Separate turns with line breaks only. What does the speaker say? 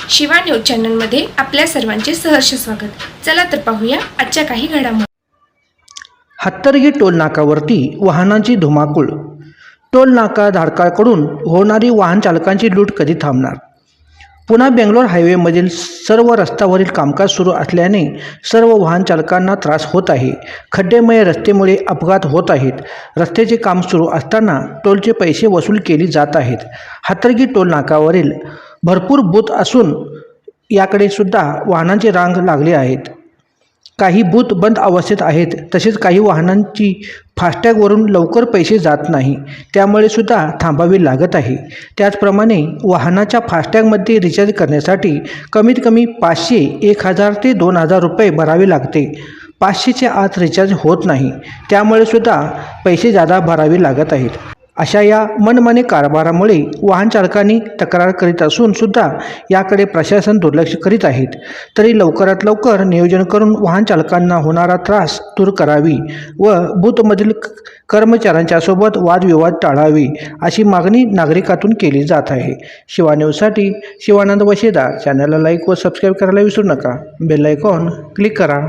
Shiva news चॅनलमध्ये आपल्या सर्वांचे सहर्ष स्वागत। चला तर पाहूया आजच्या काही घडामोडी।
हत्तरगी टोल नाकावरती वाहनांची धुमाकूळ। टोल नाका धारकाकडून होणारी वाहन चालकांची लूट कधी थांबणार? पुन्हा बेंगलोर हायवेमधील सर्व रस्त्यावरील कामकाज सुरू असल्याने सर्व वाहन चालकांना त्रास होत आहे। खड्डेमय रस्त्यामुळे अपघात होत आहेत। रस्त्याचे काम सुरू असताना टोलचे पैसे वसूल केले जात आहेत। हत्तरगी टोल नाकावरील भरपूर बूथ असून याकडे सुद्धा वाहनांची रांग लागली आहेत। काही बूथ बंद अवस्थेत आहेत, तसेच काही वाहनांची फास्टॅगवरून लवकर पैसे जात नाही, त्यामुळे सुद्धा थांबावे लागत आहे। त्याचप्रमाणे वाहनाच्या फास्टॅगमध्ये रिचार्ज करण्यासाठी कमीत कमी 500, 1000 ते 2000 रुपये भरावे लागते। 500च्या आत रिचार्ज होत नाही, त्यामुळे सुद्धा पैसे जादा भरावे लागत आहेत। अशा या मनमानी कारभारामुळे वाहन चालकांनी तक्रार करीत असून सुद्धा याकडे प्रशासन दुर्लक्ष करीत आहेत। तरी लवकरात लवकर नियोजन करून वाहन चालकांना होणारा त्रास दूर करावी व बूथमधील कर्मचाऱ्यांच्या सोबत वादविवाद टाळावे अशी मागणी नागरिकातून केली जात आहे। शिवा न्यूजसाठी शिवानंद वशेदार। चॅनलला लाईक व सबस्क्राईब करायला विसरू नका। बेल आयकॉन क्लिक करा।